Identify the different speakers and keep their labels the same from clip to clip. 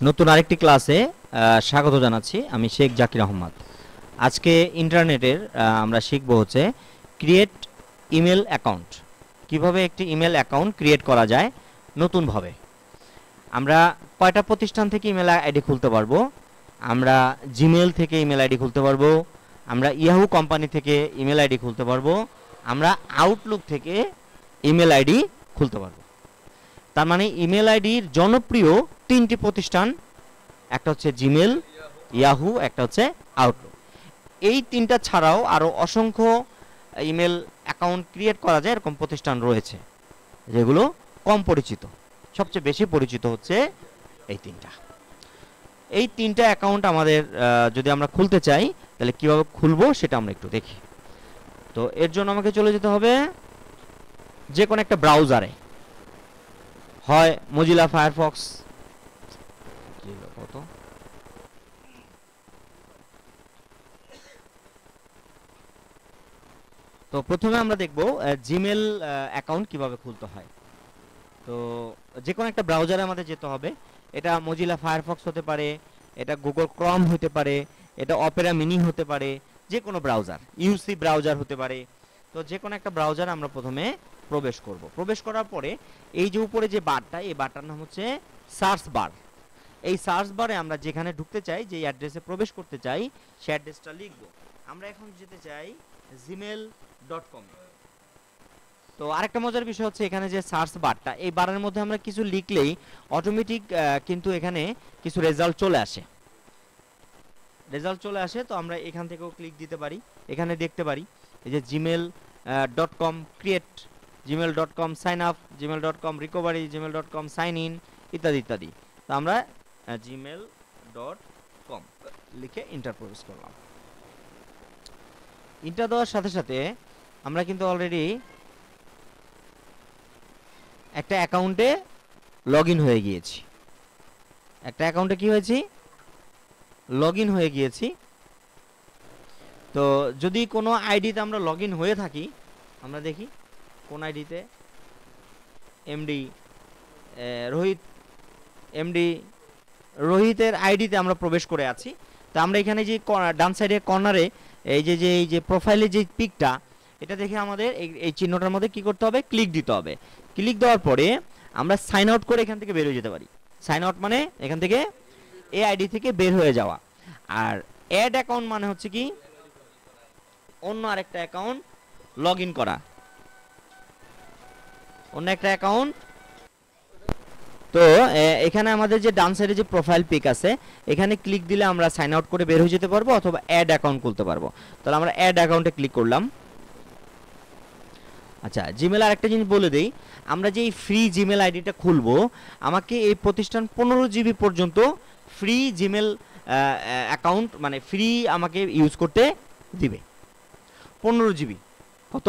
Speaker 1: নতুন আরেকটি ক্লাসে স্বাগত জানাচ্ছি। আমি শেখ জাকির আহমদ। আজকে ইন্টারনেটের আমরা শিখব হচ্ছে ক্রিয়েট ইমেল অ্যাকাউন্ট। কিভাবে একটি ইমেল অ্যাকাউন্ট ক্রিয়েট করা যায় নতুনভাবে। আমরা কয়টা প্রতিষ্ঠান থেকে ইমেল আইডি খুলতে পারবো? আমরা জিমেল থেকে ইমেল আইডি খুলতে পারবো, আমরা ইয়াহু কোম্পানি থেকে ইমেল আইডি খুলতে পারবো, আমরা আউটলুক থেকে ইমেল আইডি খুলতে পারবো। তার মানে ইমেল আইডির জনপ্রিয় তিনটি প্রতিষ্ঠান, একটা হচ্ছে জিমেল, ইয়াহু, একটা হচ্ছে আউটলুক। এই তিনটা ছাড়াও আরও অসংখ্য ইমেল অ্যাকাউন্ট ক্রিয়েট করা যায় এরকম প্রতিষ্ঠান রয়েছে, যেগুলো কম পরিচিত। সবচেয়ে বেশি পরিচিত হচ্ছে এই তিনটা অ্যাকাউন্ট আমাদের যদি আমরা খুলতে চাই তাহলে কীভাবে খুলবো সেটা আমরা একটু দেখি। তো এর জন্য আমাকে চলে যেতে হবে যে কোনো একটা ব্রাউজারে, হয় মজিলা ফায়ারফক্স, তো প্রথমে আমরা দেখব জিমেল অ্যাকাউন্ট কিভাবে খুলতে হয়। তো যে কোনো একটা ব্রাউজারে আমাদের যেতে হবে। এটা মজিলা ফায়ারফক্স হতে পারে, এটা গুগল ক্রম হতে পারে, এটা অপেরা মিনি হতে পারে, যে কোনো ব্রাউজার, ইউসি ব্রাউজার হতে পারে। তো যে কোনো একটা ব্রাউজারে আমরা প্রথমে প্রবেশ করব। প্রবেশ করার পরে এই যে উপরে যে বারটা, এই বারটার নাম হচ্ছে সার্চ বার। এই সার্চ বারে আমরা যেখানে ঢুকতে চাই, যে অ্যাড্রেসে প্রবেশ করতে চাই, সে অ্যাড্রেসটা লিখব। আমরা এখন যেতে চাই gmail.com। তো আরেকটা মজার বিষয় হচ্ছে এখানে যে সার্চ বারটা, এই বারের মধ্যে আমরা কিছু লিখলেই অটোমেটিক কিন্তু এখানে কিছু রেজাল্ট চলে আসে। তো আমরা এখান থেকেও ক্লিক দিতে পারি, এখানে দেখতে পারি এই যে gmail.com create, gmail.com sign up, gmail.com recovery, gmail.com sign in, ইত্যাদি ইত্যাদি। তো আমরা gmail.com লিখে এন্টার প্রবেশ করলাম। এন্টার দেওয়ার সাথে সাথে আমরা কিন্তু অলরেডি একটা অ্যাকাউন্টে লগ ইন হয়ে গিয়েছি। তো যদি কোনো আইডিতে আমরা লগ ইন হয়ে থাকি, আমরা দেখি কোন আইডিতে, রোহিতের আইডিতে আমরা প্রবেশ করে আছি। তো আমরা এখানে যে ডান সাইডে কর্নারে এই যে প্রোফাইলে যে পিকটা, এটা দেখে আমাদের এই চিহ্নটার মধ্যে কি করতে হবে? ক্লিক দিতে হবে। ক্লিক দেওয়ার পরে আমরা সাইন আউট করে এখান থেকে বের হয়ে যেতে পারি। সাইন আউট মানে এখান থেকে এই আইডি থেকে বের হয়ে যাওয়া। আর অ্যাড অ্যাকাউন্ট মানে হচ্ছে কি অন্য আরেকটা অ্যাকাউন্ট লগ ইন করা, অন্য একটা অ্যাকাউন্ট। তো এখানে আমাদের যে ডান সাইডে যে প্রোফাইল পিক আছে, এখানে ক্লিক দিলে আমরা সাইন আউট করে বের হয়ে যেতে পারবো, অথবা অ্যাড অ্যাকাউন্ট খুলতে পারবো। তাহলে আমরা অ্যাড অ্যাকাউন্টে ক্লিক করলাম। আচ্ছা, জিমেল আরেকটা জিনিস বলে দেই, আমরা যে ফ্রি জিমেল আইডিটা খুলবো, আমাকে এই প্রতিষ্ঠান 15 জিবি পর্যন্ত ফ্রি জিমেল অ্যাকাউন্ট মানে ফ্রি আমাকে ইউজ করতে দিবে। 15 জিবি, কত?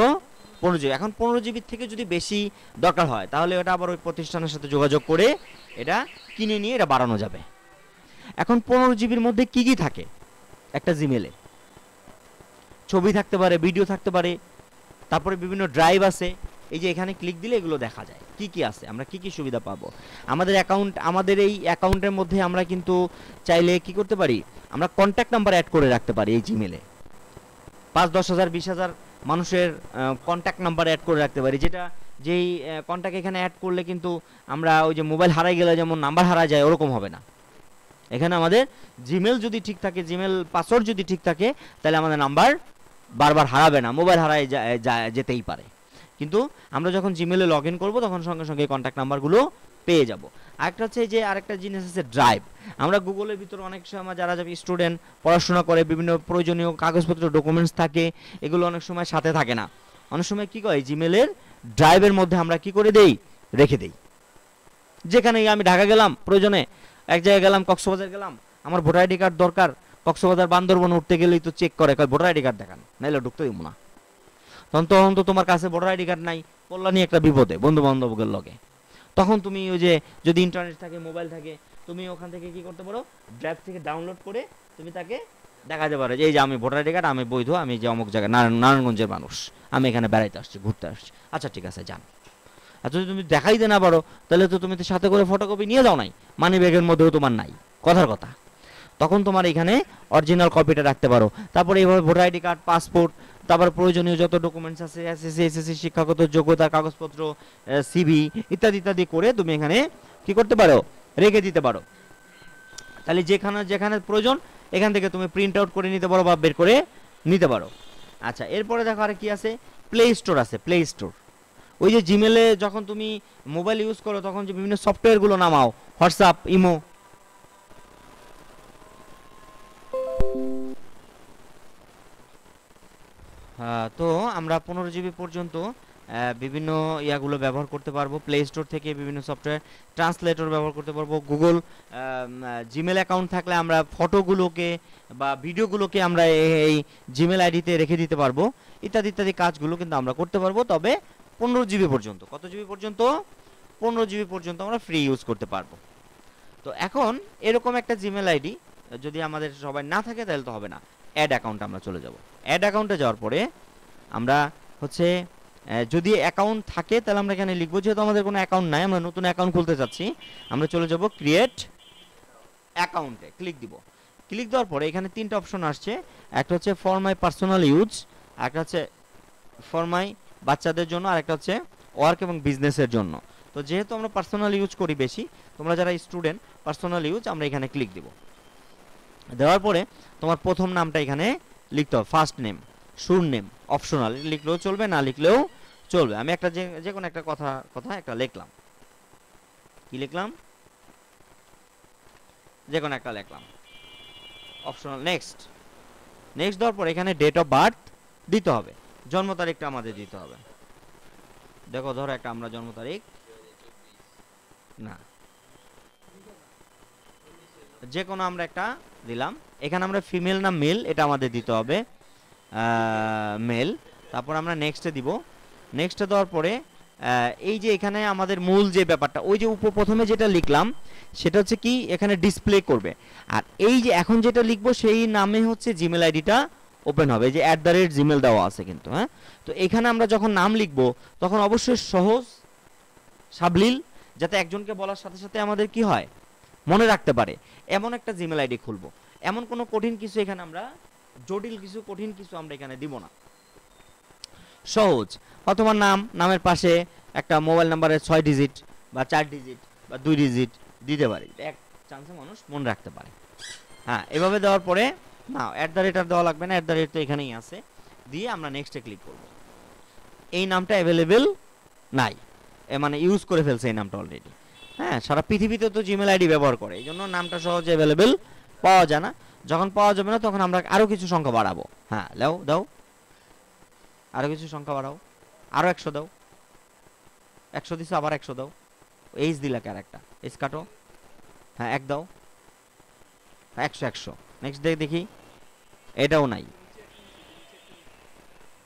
Speaker 1: 15 জিবি। এখন 15 জিবির থেকে যদি বেশি দরকার হয় তাহলে ওটা আবার ওই প্রতিষ্ঠানের সাথে যোগাযোগ করে এটা কিনে নিয়ে এটা বাড়ানো যাবে। এখন 15 জিবির মধ্যে কি কি থাকে একটা জিমেলে? ছবি থাকতে পারে, ভিডিও থাকতে পারে, তারপরে বিভিন্ন ড্রাইভ আছে। এই যে এখানে ক্লিক দিলে এগুলো দেখা যায় কি কি আছে, আমরা কি কি সুবিধা পাবো। আমাদের এই অ্যাকাউন্টের মধ্যে আমরা কিন্তু চাইলে কি করতে পারি, আমরা কন্ট্যাক্ট নাম্বার অ্যাড করে রাখতে পারি। এই জিমেলে 5-10 হাজার 20 হাজার মানুষের কন্ট্যাক্ট নাম্বার অ্যাড করে রাখতে পারি, যেই কন্ট্যাক্ট এখানে অ্যাড করলে কিন্তু আমরা ওই যে মোবাইল হারাই গেলে যেমন নাম্বার হারা যায় ওরকম হবে না। এখানে আমাদের জিমেল যদি ঠিক থাকে, জিমেল পাসওয়ার্ড যদি ঠিক থাকে, তাহলে আমাদের নাম্বার বারবার হারাবে না, মোবাইল হারায় যেতেই পারে। কিন্তু আমরা যখন জিমেলে লগ ইন করবো তখন সঙ্গে সঙ্গে কন্ট্যাক্ট নাম্বারগুলো পেয়ে যাব। আরেকটা হচ্ছে যে আরেকটা জিনিস আছে ড্রাইভ। আমরা গুগলের ভিতরে অনেক সময় যারা স্টুডেন্ট পড়াশোনা করে, বিভিন্ন প্রয়োজনীয় কাগজপত্র ডকুমেন্টস থাকে, এগুলো অনেক সময় সাথে থাকে না। অনেক সময় কি করে জিমেলের ড্রাইভের মধ্যে আমরা কি করে রেখে দেই। যেখানে আমি ঢাকা গেলাম, প্রয়োজনে এক জায়গায় গেলাম, কক্সবাজার গেলাম, আমার ভোটার আইডি কার্ড দরকার, কক্সবাজার বান্দরবন উঠতে গেলেই তো চেক করে, ভোটার আইডি কার্ড দেখান, নাইলে ঢুকতে দিব না। তখন তো তোমার কাছে ভোটার আইডি কার্ড নাই, কল্যাণী একটা বিপদে বন্ধু বান্ধবের লগে। তখন তুমি ওই যে যদি ইন্টারনেট থাকে, মোবাইল থাকে, তুমি ওখান থেকে কি করতে পারো, ড্রাইভ থেকে ডাউনলোড করে তুমি তাকে দেখাতে পারো যে এই যে আমি ভোটার আইডি কার্ড, আমি বৈধ, আমি যে অমুক জায়গায় নারায়ণগঞ্জের মানুষ, আমি এখানে বেড়াইতে আসছি, ঘুরতে আসছি। আচ্ছা ঠিক আছে, যান। আর যদি তুমি দেখাইতে না পারো তাহলে তো তুমি তো সাথে করে ফটোকপি নিয়ে যাও নাই, মানি ব্যাগের মধ্যেও তোমার নাই, কথার কথা। তখন তোমার এখানে অরিজিনাল কপিটা রাখতে পারো। তারপরে এইভাবে ভোটার আইডি কার্ড, পাসপোর্ট, তারপর প্রয়োজনীয় যত ডকুমেন্টস আছে, এসএসসি এসএসসি শিক্ষাগত যোগ্যতার কাগজপত্র, সিভি ইত্যাদি ইত্যাদি করে তুমি এখানে কি করতে পারো, রেখে দিতে পারো। তাহলে যেখানে যেখানে প্রয়োজন এখান থেকে তুমি প্রিন্ট আউট করে নিতে পারো বা বের করে নিতে পারো। আচ্ছা, এরপরে দেখো আর কি আছে, প্লে স্টোর আছে। প্লে স্টোর ওই যে জিমেলে যখন তুমি মোবাইল ইউজ করো তখন যে বিভিন্ন সফটওয়্যারগুলো নামাও, হোয়াটসঅ্যাপ, ইমো, তো আমরা 15 জিবি পর্যন্ত বিভিন্ন ইয়াগুলো ব্যবহার করতে পারবো। প্লে স্টোর থেকে বিভিন্ন সফটওয়্যার, ট্রান্সলেটর ব্যবহার করতে পারবো। গুগল জিমেল অ্যাকাউন্ট থাকলে আমরা ফটোগুলোকে বা ভিডিওগুলোকে আমরা এই জিমেল আইডিতে রেখে দিতে পারবো। ইত্যাদি ইত্যাদি কাজগুলো কিন্তু আমরা করতে পারবো, তবে 15 জিবি পর্যন্ত। কত জিবি পর্যন্ত? 15 জিবি পর্যন্ত আমরা ফ্রি ইউজ করতে পারবো। তো এখন এরকম একটা জিমেল আইডি যদি আমাদের সবাই না থাকে তাহলে তো হবে না। অ্যাড অ্যাকাউন্ট আমরা চলে যাব। অ্যাড অ্যাকাউন্টে যাওয়ার পরে আমরা হচ্ছে যদি অ্যাকাউন্ট থাকে তাহলে আমরা এখানে লিখবো, যেহেতু আমাদের কোনো অ্যাকাউন্ট নাই, আমরা নতুন অ্যাকাউন্ট খুলতে চাচ্ছি, আমরা চলে যাব ক্রিয়েট অ্যাকাউন্টে, ক্লিক দিব। ক্লিক দেওয়ার পরে এখানে তিনটা অপশন আসছে, একটা হচ্ছে ফর মাই পার্সোনাল ইউজ, একটা হচ্ছে ফর মাই বাচ্চাদের জন্য, আর একটা হচ্ছে ওয়ার্ক এবং বিজনেসের জন্য। তো যেহেতু আমরা পার্সোনাল ইউজ করি বেশি, তোমরা যারা স্টুডেন্ট পার্সোনাল ইউজ, আমরা এখানে ক্লিক দিব। দেওয়ার পরে তোমার প্রথম নামটা এখানে লিখতে হবে, ফার্স্ট নেম, সুর নেম, অপশনাল, লিখলেও চলবে, না লিখলেও চলবে। আমি একটা যে কোনো একটা কথা একটা লিখলাম। কি লিখলাম? যে কোনো একটা লিখলাম, অপশনাল। নেক্সট দেওয়ার পর এখানে ডেট অফ বার্থ দিতে হবে, জন্ম তারিখটা আমাদের দিতে হবে। দেখো ধরো একটা আমরা জন্ম তারিখ না, যে কোনো আমরা একটা দিলাম। এখানে আমরা ফিমেল না মেল এটা আমাদের দিতে হবে, মেল। তারপর আমরা নেক্সটে দিব। নেক্সটে দেওয়ার পরে এই যে এখানে আমাদের মূল যে ব্যাপারটা, ওই যে প্রথমে যেটা লিখলাম সেটা হচ্ছে কি এখানে ডিসপ্লে করবে। আর এই যে এখন যেটা লিখবো সেই নামে হচ্ছে জিমেল আইডিটা ওপেন হবে, যে @gmail দেওয়া আছে কিন্তু। হ্যাঁ, তো এখানে আমরা যখন নাম লিখবো তখন অবশ্যই সহজ সাবলীল, যাতে একজনকে বলার সাথে সাথে আমাদের কি হয়, মনে রাখতে পারে, এমন একটা জিমেল আইডি খুলবো। এমন কোনো কঠিন কিছু এখানে আমরা, জটিল কিছু, কঠিন কিছু আমরা এখানে দিব না, সহজ। অথবা নামের পাশে একটা মোবাইল নাম্বারের 6 ডিজিট বা 4 ডিজিট বা 2 ডিজিট দিতে পারি, এক চান্সে মানুষ মনে রাখতে পারে। হ্যাঁ, এভাবে দেওয়ার পরে না আর দেওয়া লাগবে না, তো এখানেই আছে, দিয়ে আমরা নেক্সটে ক্লিক করব। এই নামটা অ্যাভেলেবেল নাই, মানে ইউজ করে ফেলছে এই নামটা অলরেডি। হ্যাঁ, সারা পৃথিবীতে তো জিমেল আইডি ব্যবহার করে, এই জন্য নামটা সহজে অ্যাভেলেবেল পাওয়া যায় না। যখন পাওয়া যাবে না তখন আমরা আরো কিছু সংখ্যা বাড়াবো। হ্যাঁ, দাও আরো কিছু সংখ্যা বাড়াও, আরো 100 দাও, 100 দিছো, আবার 100 দাও, এইচ দিলা কার একটা এইচ কাটো, হ্যাঁ 1 দাও, 100 নেক্সট দেখি, এটাও নাই।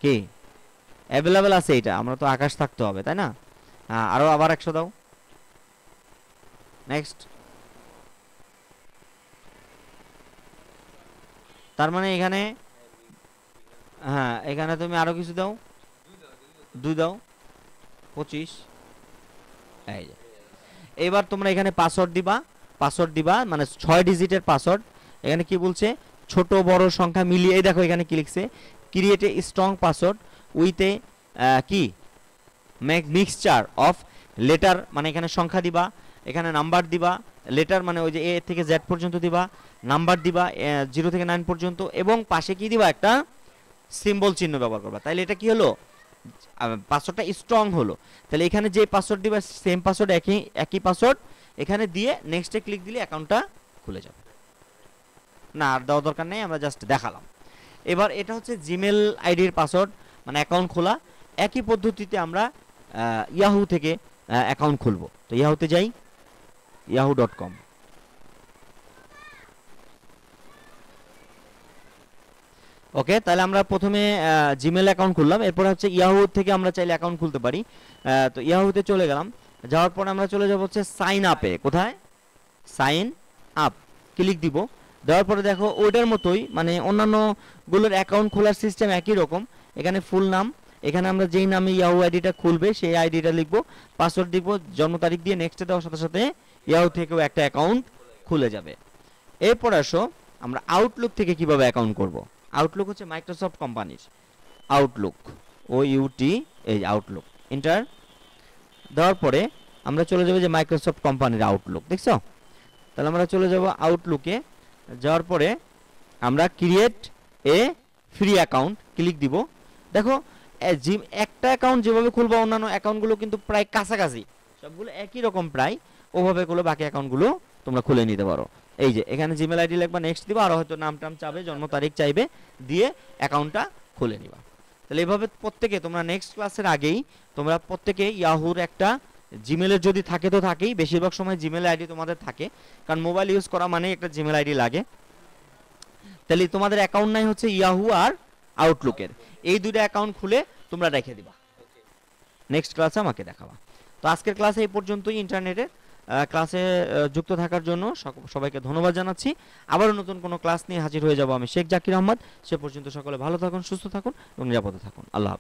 Speaker 1: কি অ্যাভেলেবেল আছে এটা, আমরা তো আকাশ থাকতে হবে তাই না। হ্যাঁ, আরো আবার 100 দাও, নেক্সট। তার মানে এখানে, হ্যাঁ এখানে তুমি আরো কিছু দাও, 2 দাও, 25। এই যে এবার তোমরা এখানে পাসওয়ার্ড দিবা, মানে 6 ডিজিটের পাসওয়ার্ড। এখানে কি বলছে, ছোট বড় সংখ্যা মিলিয়ে, এই দেখো এখানে কি লিখছে, create a strong password with a কি মিক্সচার অফ লেটার, মানে এখানে সংখ্যা দিবা, এখানে নাম্বার দিবা, লেটার মানে ওই যে এ থেকে জেড পর্যন্ত দিবা, নাম্বার দিবা 0 থেকে 9 পর্যন্ত, এবং পাশে কি দিবা, একটা সিম্বল চিহ্ন ব্যবহার করবা। তাহলে এটা কি হলো, পাসওয়ার্ডটা স্ট্রং হলো। তাহলে এখানে যে পাসওয়ার্ড দিবা সেম পাসওয়ার্ড, একই পাসওয়ার্ড এখানে দিয়ে নেক্সটে ক্লিক দিলে অ্যাকাউন্টটা খুলে যাবে। না আর দেওয়ার দরকার নেই, আমরা জাস্ট দেখালাম। এবার এটা হচ্ছে জিমেল আইডির পাসওয়ার্ড, মানে অ্যাকাউন্ট খোলা। একই পদ্ধতিতে আমরা ইয়াহু থেকে অ্যাকাউন্ট খুলবো। তো ইয়াহুতে যাই, yahoo.com। ওকে, তাহলে আমরা প্রথমে জিমেল অ্যাকাউন্ট খুললাম, এরপর হচ্ছে ইয়াহু থেকে আমরা চাইলে অ্যাকাউন্ট খুলতে পারি। তো ইয়াহুতে চলে গেলাম, যাওয়ার পর আমরা চলে যাব হচ্ছে সাইন আপে। কোথায়? সাইন আপ, ক্লিক দিব। দেওয়ার পরে দেখো ওইটার মতোই, মানে অন্যান্য গুলোর অ্যাকাউন্ট খোলার সিস্টেম একই রকম। এখানে ফুল নাম, এখানে আমরা যেই নামে ইয়াহু আইডিটা খুলবে সেই আইডিটা লিখবো, পাসওয়ার্ড দিব, জন্ম তারিখ দিয়ে নেক্সটে দেওয়ার সাথে সাথে ইয়াহু থেকেও একটা অ্যাকাউন্ট খুলে যাবে। এরপর আসো আমরা আউটলুক থেকে কিভাবে অ্যাকাউন্ট করব। আউটলুক হচ্ছে মাইক্রোসফট কোম্পানির আউটলুক, ও ইউটি, এই আউটলুক এন্টার দেওয়ার পরে আমরা চলে যাব যে মাইক্রোসফট কোম্পানির আউটলুক, দেখছো? তাহলে আমরা চলে যাব আউটলুকে, যাওয়ার পরে আমরা create a free account click দিব। দেখো একটা অ্যাকাউন্ট যেভাবে খুলবো অন্যান্য অ্যাকাউন্টগুলো কিন্তু প্রায় কাছাকাছি, সবগুলো একই রকম প্রায়, ওভাবে করলে বাকি অ্যাকাউন্টগুলো তোমরা খুলে নিতে পারো। এই যে এখানে জিমেল আইডি লিখবা, নেক্সট দিবা, আর হয়তো নাম টাম চাবে, জন্ম তারিখ চাইবে, দিয়ে অ্যাকাউন্টটা খুলে নিবা। তাহলে এইভাবে প্রত্যেকে তোমরা নেক্সট ক্লাসের আগেই তোমরা প্রত্যেকে ইয়াহুর একটা জিমেলের যদি থাকে তো থাকেই, বেশিরভাগ সময় জিমেল আইডি তোমাদের থাকে, কারণ মোবাইল ইউজ করা মানে একটা জিমেল আইডি লাগে। তাহলে তোমাদের অ্যাকাউন্ট নাই হচ্ছে ইয়াহু আর আউটলুকের, এই দুটো অ্যাকাউন্ট খুলে তোমরা রেখে দিবা, নেক্সট ক্লাসে আমাকে দেখাবা। তো আজকের ক্লাসে এই পর্যন্তই। ইন্টারনেটের ক্লাসে যুক্ত থাকার জন্য সবাইকে ধন্যবাদ জানাচ্ছি। আবারও নতুন কোনো ক্লাস নিয়ে হাজির হয়ে যাব আমি, শেখ জাকির আহমদ। সে পর্যন্ত সকলে ভালো থাকুন, সুস্থ থাকুন এবং নিরাপদে থাকুন। আল্লাহ হাফেজ।